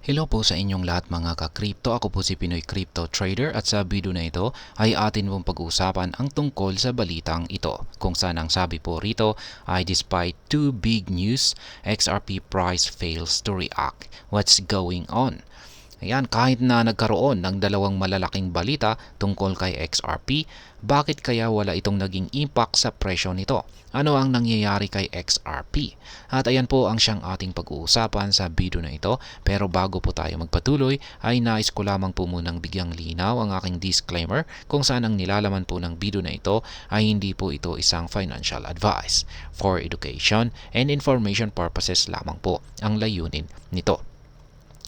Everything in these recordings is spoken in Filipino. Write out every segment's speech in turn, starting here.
Hello po sa inyong lahat mga ka-crypto. Ako po si Pinoy Crypto Trader at sa video na ito ay atin pong pag-uusapan ang tungkol sa balitang ito. Kung saan ang sabi po rito ay despite two big news, XRP price fails to react. What's going on? Ayan, kahit na nagkaroon ng dalawang malalaking balita tungkol kay XRP, bakit kaya wala itong naging impact sa presyo nito? Ano ang nangyayari kay XRP? At ayan po ang siyang ating pag-uusapan sa video na ito. Pero bago po tayo magpatuloy, ay nais ko lamang po munang bigyang linaw ang aking disclaimer kung saan ang nilalaman po ng video na ito ay hindi po ito isang financial advice. For education and information purposes lamang po ang layunin nito.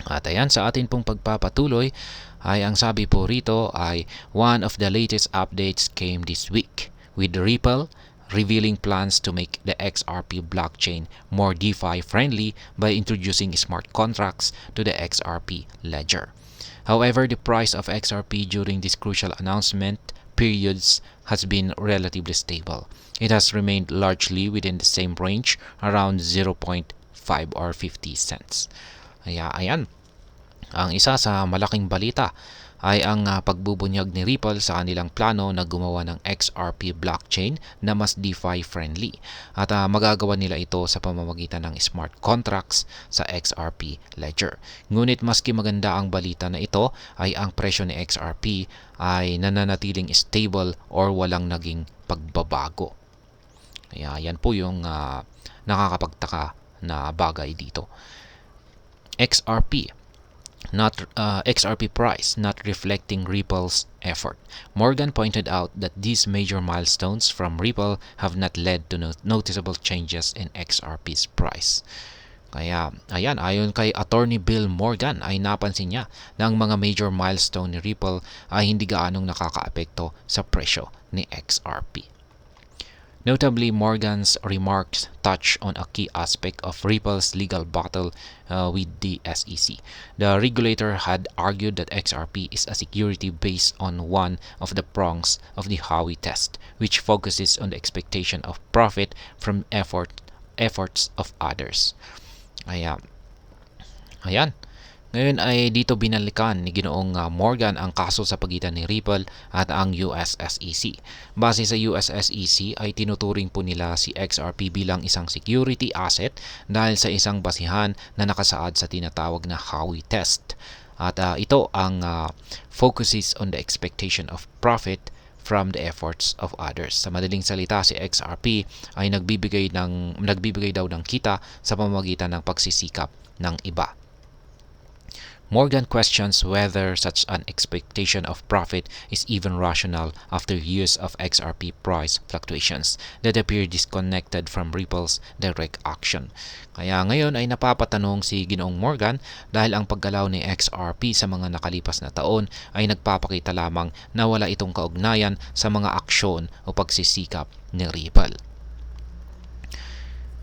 At ayan, sa atin pong pagpapatuloy ay ang sabi po rito ay one of the latest updates came this week with Ripple revealing plans to make the XRP blockchain more DeFi friendly by introducing smart contracts to the XRP ledger. However, the price of XRP during this crucial announcement periods has been relatively stable. It has remained largely within the same range around 0.5 or 50 cents. Ayan, ang isa sa malaking balita ay ang pagbubunyag ni Ripple sa kanilang plano na gumawa ng XRP blockchain na mas DeFi friendly. At magagawa nila ito sa pamamagitan ng smart contracts sa XRP ledger. Ngunit maski maganda ang balita na ito ay ang presyo ni XRP ay nananatiling stable or walang naging pagbabago. Yan po yung nakakapagtaka na bagay dito. XRP price not reflecting Ripple's effort. Morgan pointed out that these major milestones from Ripple have not led to noticeable changes in XRP's price. Kaya, ayan, ayon kay Attorney Bill Morgan ay napansin niya na ang mga major milestone ni Ripple ay hindi gaanong nakakaapekto sa presyo ni XRP. Notably, Morgan's remarks touch on a key aspect of Ripple's legal battle with the SEC. The regulator had argued that XRP is a security based on one of the prongs of the Howey test, which focuses on the expectation of profit from efforts of others. Ayan. Ngayon ay dito binalikan ni Ginoong Morgan ang kaso sa pagitan ni Ripple at ang US SEC. Base sa US SEC ay tinuturing po nila si XRP bilang isang security asset dahil sa isang basihan na nakasaad sa tinatawag na Howey test. At ito ang focuses on the expectation of profit from the efforts of others. Sa madaling salita, si XRP ay nagbibigay daw ng kita sa pamamagitan ng pagsisikap ng iba. Morgan questions whether such an expectation of profit is even rational after years of XRP price fluctuations that appear disconnected from Ripple's direct action. Kaya ngayon ay napapatanong si Ginoong Morgan dahil ang paggalaw ni XRP sa mga nakalipas na taon ay nagpapakita lamang na wala itong kaugnayan sa mga aksyon o pagsisikap ni Ripple.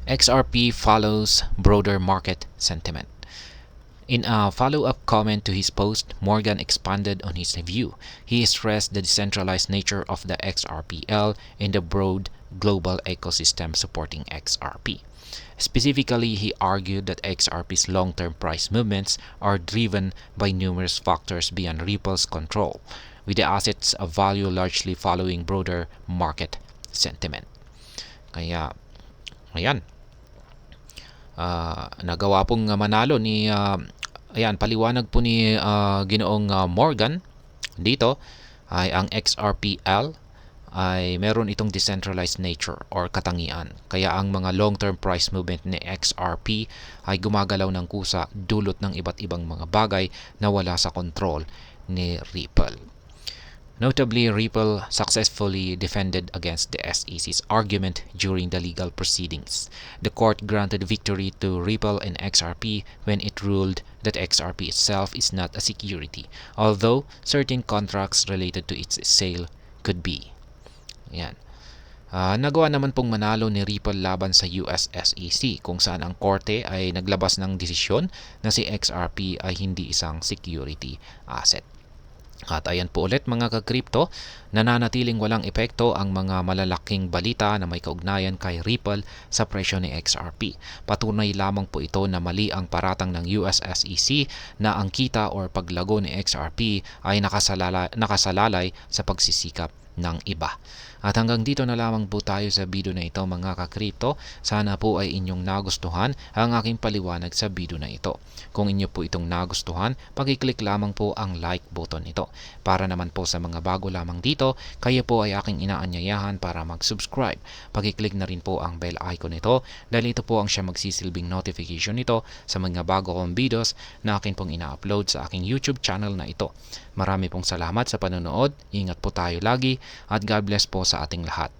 XRP follows broader market sentiment. In a follow-up comment to his post, Morgan expanded on his view. He stressed the decentralized nature of the XRPL and the broad global ecosystem supporting XRP. Specifically, he argued that XRP's long-term price movements are driven by numerous factors beyond Ripple's control, with the asset's value largely following broader market sentiment. Kaya, ayan. Nagawa pong manalo ni paliwanag po ni Ginoong Morgan dito ay ang XRPL ay meron itong decentralized nature or katangian. Kaya ang mga long-term price movement ni XRP ay gumagalaw ng kusa dulot ng iba't ibang mga bagay na wala sa control ni Ripple. Notably, Ripple successfully defended against the SEC's argument during the legal proceedings. The court granted victory to Ripple and XRP when it ruled that XRP itself is not a security, although certain contracts related to its sale could be. Yan. Nagawa naman pong manalo ni Ripple laban sa US SEC kung saan ang korte ay naglabas ng desisyon na si XRP ay hindi isang security asset. At ayan po ulit mga ka-crypto, nananatiling walang epekto ang mga malalaking balita na may kaugnayan kay Ripple sa presyo ni XRP. Patunay lamang po ito na mali ang paratang ng US SEC na ang kita or paglago ni XRP ay nakasalalay sa pagsisikap ng iba. At hanggang dito na lamang po tayo sa video na ito mga ka-crypto. Sana po ay inyong nagustuhan ang aking paliwanag sa video na ito. Kung inyo po itong nagustuhan, pag-click lamang po ang like button ito. Para naman po sa mga bago lamang dito, kayo po ay aking inaanyayahan para mag-subscribe. Pag-click na rin po ang bell icon nito dahil ito po ang siya magsisilbing notification nito sa mga bago kong videos na akin pong ina-upload sa aking YouTube channel na ito. Marami pong salamat sa panonood, ingat po tayo lagi at God bless po sa ating lahat.